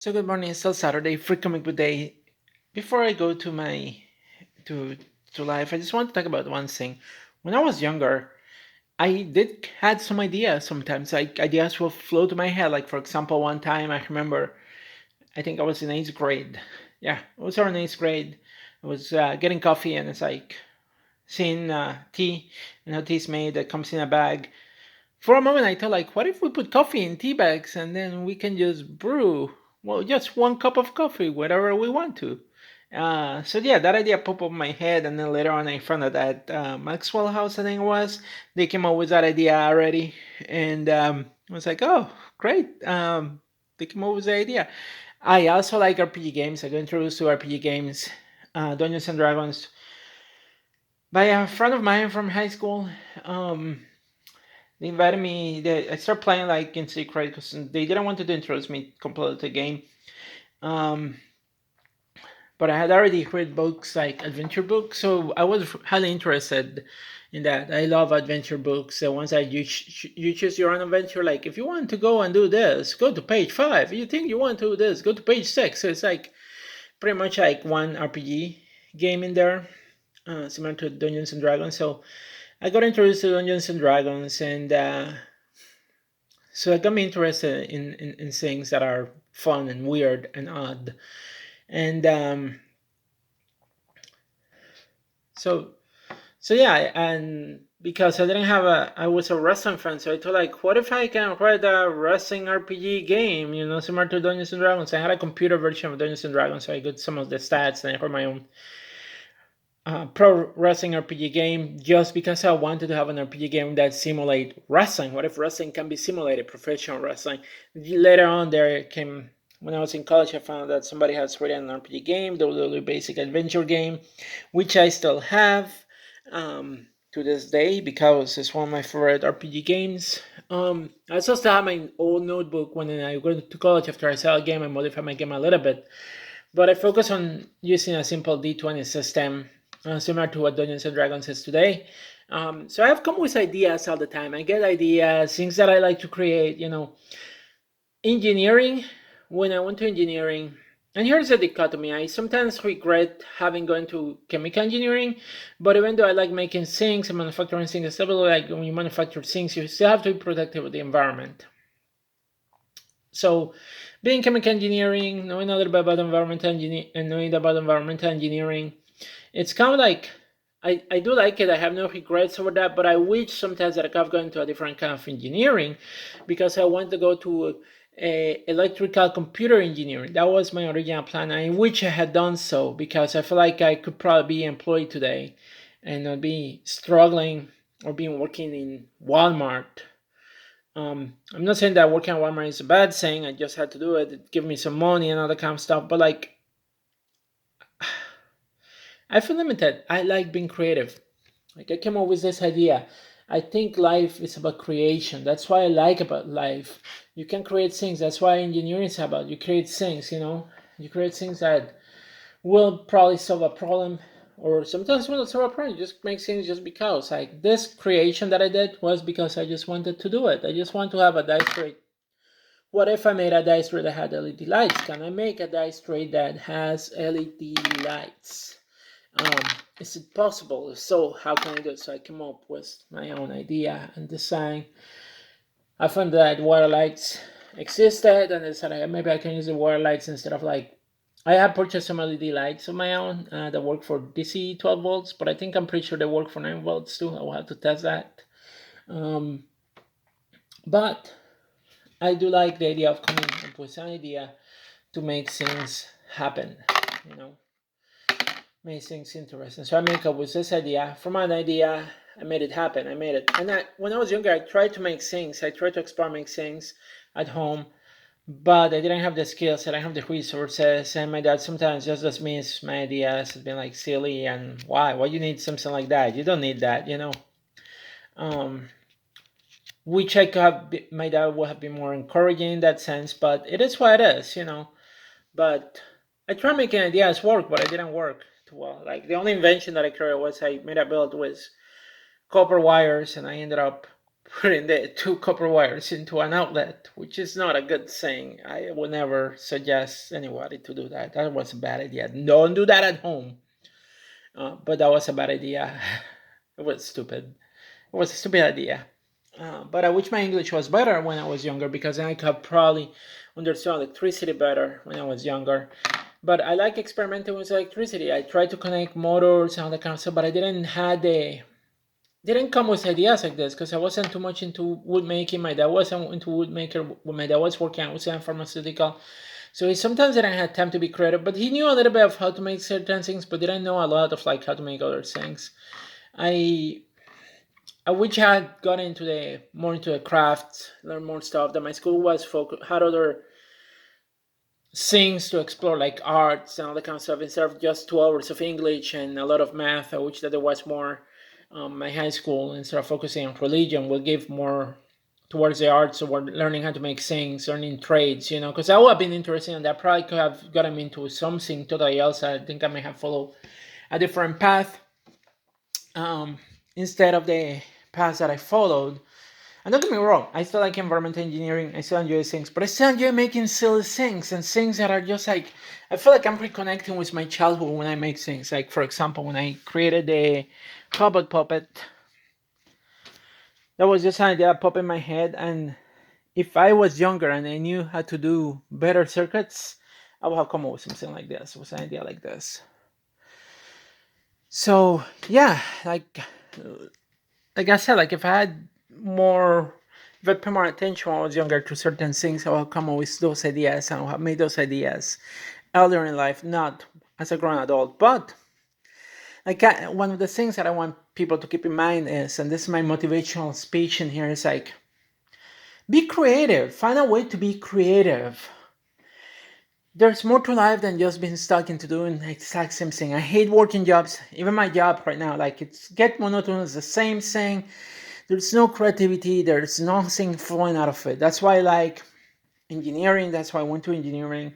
So good morning. It's still Saturday, free comic book day. Before I go to my to to life, I just want to talk about one thing. When I was younger, I did had some ideas. Sometimes like ideas will flow to my head. Like for example, one time I remember, I think I was in eighth grade. Yeah, it was around eighth grade. I was getting coffee and it's like seeing tea and how tea's made that comes in a bag. For a moment, I thought, like, what if we put coffee in tea bags and then we can just brew, well, just one cup of coffee, whatever we want to. So yeah, that idea popped up in my head, and then later on, I found out that Maxwell House, I think it was, they came up with that idea already, and I was like, oh, great, they came up with the idea. I also like RPG games. I got introduced to RPG games, Dungeons and Dragons, by a friend of mine from high school. They invited me. I started playing like in secret because they didn't want to introduce me completely to the game. Um, but I had already read books like adventure books, so I was highly interested in that. I love adventure books. The ones that you choose your own adventure. Like if you want to go and do this, go to page 5. If you think you want to do this, go to page 6. So it's like pretty much like one RPG game in there, similar to Dungeons and Dragons. So I got introduced to Dungeons and Dragons, and so it got me interested in things that are fun and weird and odd. And so so yeah, and because I was a wrestling fan, so I thought like, what if I can write a wrestling RPG game, similar to Dungeons and Dragons? I had a computer version of Dungeons and Dragons, so I got some of the stats, and I wrote my own pro wrestling RPG game just because I wanted to have an RPG game that simulate wrestling. What if wrestling can be simulated, professional wrestling? Later on, there came when I was in college, I found that somebody has written an RPG game, the WWE Basic Adventure game, which I still have to this day because it's one of my favorite RPG games. I also still have my old notebook when I went to college after I sell a game. I modified my game a little bit, but I focus on using a simple D20 system, similar to what Dungeons and Dragons is today. So I have come with ideas all the time. I get ideas, things that I like to create. Engineering. When I went to engineering, and here's the dichotomy: I sometimes regret having gone to chemical engineering, but even though I like making things and manufacturing things, it's still like when you manufacture things, you still have to be protective of the environment. So, being chemical engineering, knowing a little bit about environmental engineering, and knowing about environmental engineering, it's kind of like I do like it. I have no regrets over that, but I wish sometimes that I could have gone to a different kind of engineering because I want to go to electrical computer engineering. That was my original plan. I wish I had done so because I feel like I could probably be employed today and not be struggling or being working in Walmart. I'm not saying that working at Walmart is a bad thing. I just had to do it. It gave me some money and all that kind of stuff. But like, I feel limited. I like being creative. Like I came up with this idea. I think life is about creation. That's why I like about life. You can create things. That's why engineering is about. You create things. You create things that will probably solve a problem, or sometimes will not solve a problem. You just make things just because. Like this creation that I did was because I just wanted to do it. I just want to have a dice tray. What if I made a dice tray that had LED lights? Can I make a dice tray that has LED lights? Um, is it possible? If so, how can I do it? So I came up with my own idea and design. I found that water lights existed, and I said maybe I can use the water lights instead of like. I have purchased some LED lights of my own that work for DC 12 volts, but I think I'm pretty sure they work for 9 volts too. I will have to test that. Um, but I do like the idea of coming up with an idea to make things happen, you know, make things interesting. So I make up with this idea. From an idea, I made it happen. I made it. And when I was younger, I tried to make things. I tried to experiment things at home, but I didn't have the skills. I didn't have the resources. And my dad sometimes just dismissed my ideas as being like silly and why? Why you need something like that? You don't need that. Um, which I could have, my dad would have been more encouraging in that sense, but it is what it is. But I tried making ideas work, but it didn't work too well. Like the only invention that I created was I made a build with copper wires, and I ended up putting the two copper wires into an outlet, which is not a good thing. I would never suggest anybody to do that. That was a bad idea. Don't do that at home. But that was a bad idea. It was stupid. It was a stupid idea. But I wish my English was better when I was younger because then I could probably understand electricity better when I was younger. But I like experimenting with electricity. I tried to connect motors and all that kind of stuff, but I didn't come with ideas like this because I wasn't too much into wood making. My dad wasn't into wood maker when my dad was working out with a pharmaceutical. So he sometimes didn't have time to be creative, but he knew a little bit of how to make certain things, but didn't know a lot of like how to make other things. I I wish I had gotten into the more into the craft, learn more stuff. That my school was had other things to explore, like arts and all that kind of stuff, instead of just 2 hours of English and a lot of math. I wish that there was more. My high school, instead of focusing on religion, will give more towards the arts or learning how to make things, learning trades. Because that would have been interesting, and that probably could have gotten me into something totally else. I think I may have followed a different path instead of the path that I followed. And don't get me wrong, I still like environmental engineering, I still enjoy things, but I still enjoy making silly things and things that are just like, I feel like I'm reconnecting with my childhood when I make things. Like, for example, when I created the Hubble puppet, that was just an idea that popped in my head. And if I was younger and I knew how to do better circuits, I would have come up with something like this, with an idea like this. So, yeah, like I said, like if I had more, if I paid more attention when I was younger to certain things, I would come up with those ideas and I would have made those ideas earlier in life, not as a grown adult. But like one of the things that I want people to keep in mind is, and this is my motivational speech in here, is like, be creative. Find a way to be creative. There's more to life than just being stuck into doing the exact same thing. I hate working jobs. Even my job right now, like it's get monotonous, the same thing. There's no creativity. There's nothing flowing out of it. That's why I like engineering. That's why I went to engineering.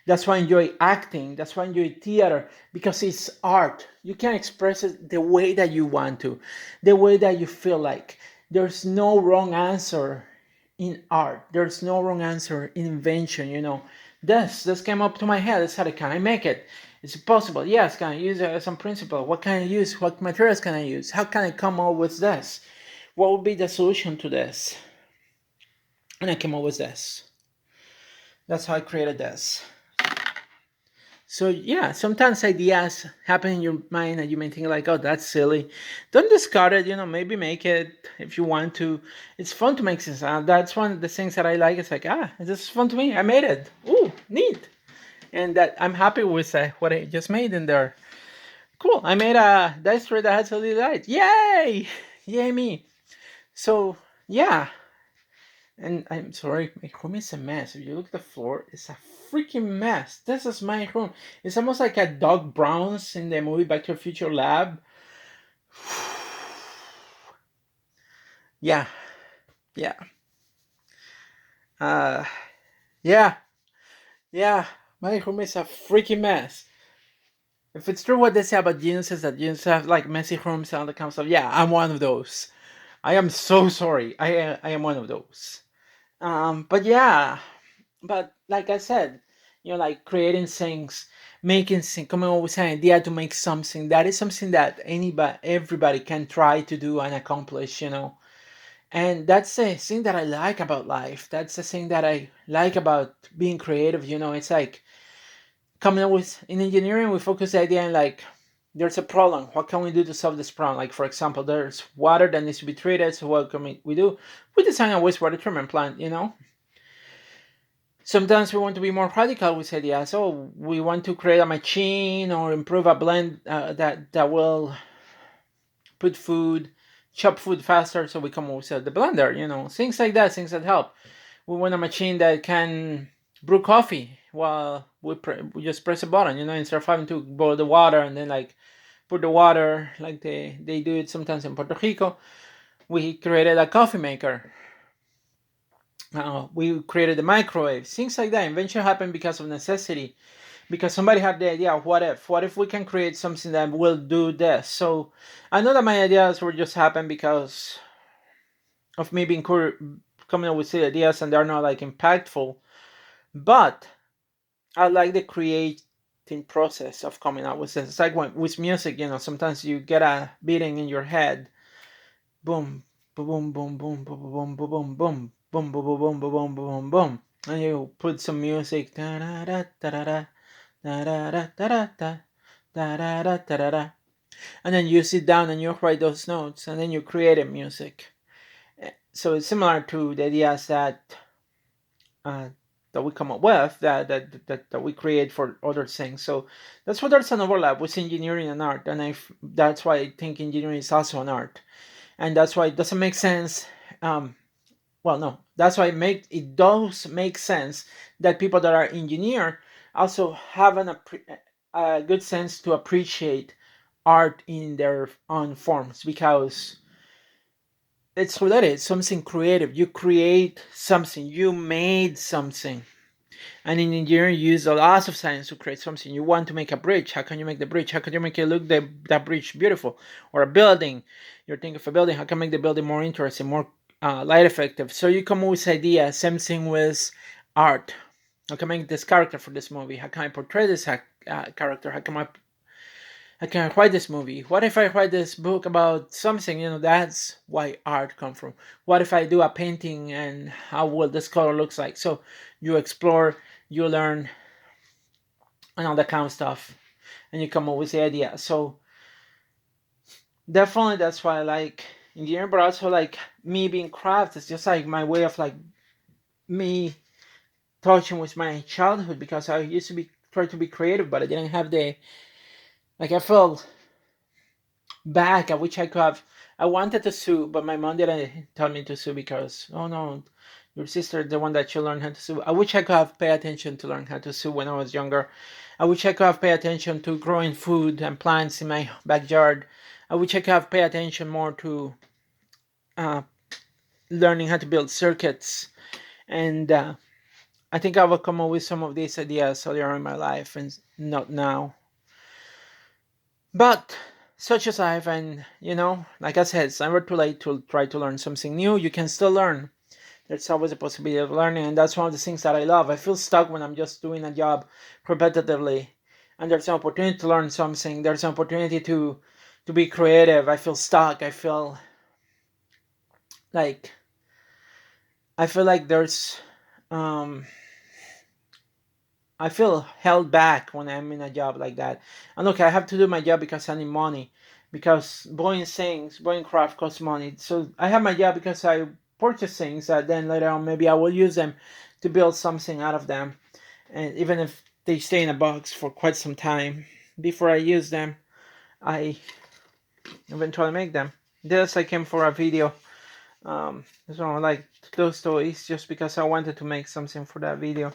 That's why I enjoy acting. That's why I enjoy theater, because it's art. You can express it the way that you want to, the way that you feel like. There's no wrong answer in art. There's no wrong answer in invention. This came up to my head. I said, can I make it? Is it possible? Yes. Can I use it as some principle? What can I use? What materials can I use? How can I come up with this? What would be the solution to this? And I came up with this. That's how I created this. So yeah, sometimes ideas happen in your mind and you may think like, oh, that's silly. Don't discard it, maybe make it if you want to. It's fun to make things. That's one of the things that I like. It's like, this is fun to me. I made it. Ooh, neat. And that I'm happy with what I just made in there. Cool. I made a dice tray that has LED light. Yay! Yay me. So yeah. And I'm sorry, my room is a mess. If you look at the floor, it's a freaking mess. This is my room. It's almost like a Doc Brown's in the movie Back to the Future lab. Yeah. Yeah. Yeah. Yeah. My room is a freaking mess. If it's true what they say about geniuses, that geniuses have like messy rooms and all that kind of stuff, yeah, I'm one of those. I am so sorry. I am one of those. But yeah, but like I said, like creating things, making things, coming up with an idea to make something. That is something that everybody can try to do and accomplish. And that's the thing that I like about life. That's the thing that I like about being creative. It's like coming up with in engineering, we focus the idea on like there's a problem. What can we do to solve this problem? Like for example, there's water that needs to be treated. So what can we do? We design a wastewater treatment plant. Sometimes we want to be more radical with ideas. So we want to create a machine or improve a blend that will chop food faster. So we come up with the blender. Things like that. Things that help. We want a machine that can brew coffee while we just press a button. Instead of having to boil the water and then like put the water like they do it sometimes in Puerto Rico. We created a coffee maker. We created the microwave. Things like that. Invention happened because of necessity, because somebody had the idea, what if we can create something that will do this. So I know that my ideas were just happen because of me being coming up with silly ideas and they're not like impactful. But I like the creating process of coming up with this. It's like with music, sometimes you get a beating in your head, boom, boom, boom, boom, boom, boom, boom, boom, boom, boom, boom, boom, boom, boom, boom, boom, boom, and you put some music, da da da da da da da da da da da da da da da, and then you sit down and you write those notes, and then you create a music. So it's similar to the ideas uh, that we come up with, that we create for other things. So that's why there's an overlap with engineering and art, and that's why I think engineering is also an art, and that's why it doesn't make sense. Well, no, that's why it does make sense that people that are engineer also have a good sense to appreciate art in their own forms, because it's related, something creative. You create something, you made something. And in engineering, you use a lot of science to create something. You want to make a bridge. How can you make the bridge? How can you make it look that bridge beautiful? Or a building. You're thinking of a building. How can I make the building more interesting, more light effective? So you come up with ideas. Same thing with art. How can I make this character for this movie? How can I portray this character? How can I write this movie? What if I write this book about something? That's why art comes from. What if I do a painting, and how will this color looks like? So you explore, you learn, and all that kind of stuff, and you come up with the idea. So definitely that's why I like engineering, but also like me being craft. It's just like my way of like me touching with my childhood, because I used to be try to be creative, but I didn't have the like. I felt back. I wish I could have. I wanted to sew, but my mom didn't tell me to sew because, oh no, your sister, the one that you learn how to sew. I wish I could have paid attention to learn how to sew when I was younger. I wish I could have paid attention to growing food and plants in my backyard. I wish I could have paid attention more to uh, learning how to build circuits. And I think I will come up with some of these ideas earlier in my life and not now. But such as life, and like I said, it's never too late to try to learn something new. You can still learn. There's always a possibility of learning, and that's one of the things that I love. I feel stuck when I'm just doing a job repetitively, and there's an opportunity to learn something. There's an opportunity to be creative. I feel stuck. Like I feel like there's um I feel held back when I'm in a job like that. And look, I have to do my job because I need money. Because buying craft costs money. So I have my job because I purchase things that then later on maybe I will use them to build something out of them. And even if they stay in a box for quite some time before I use them, I eventually make them. This I came for a video. This one I like those toys just because I wanted to make something for that video.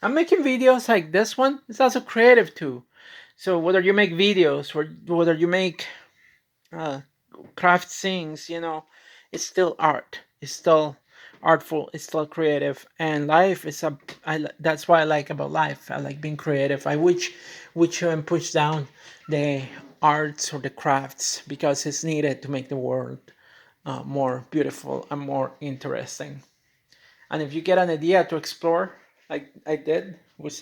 I'm making videos like this one. It's also creative too. So whether you make videos or whether you make uh, craft things, it's still art. It's still artful. It's still creative. And life is that's what I like about life. I like being creative. I wish we shouldn't push down the arts or the crafts because it's needed to make the world more beautiful and more interesting. And if you get an idea to explore, like I did, was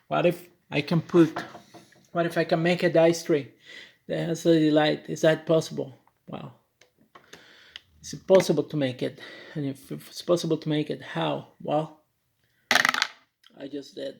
what if I can put, what if I can make a dice tree that has LED light? Is that possible? Well, is it possible to make it? And if it's possible to make it, how? Well, I just did.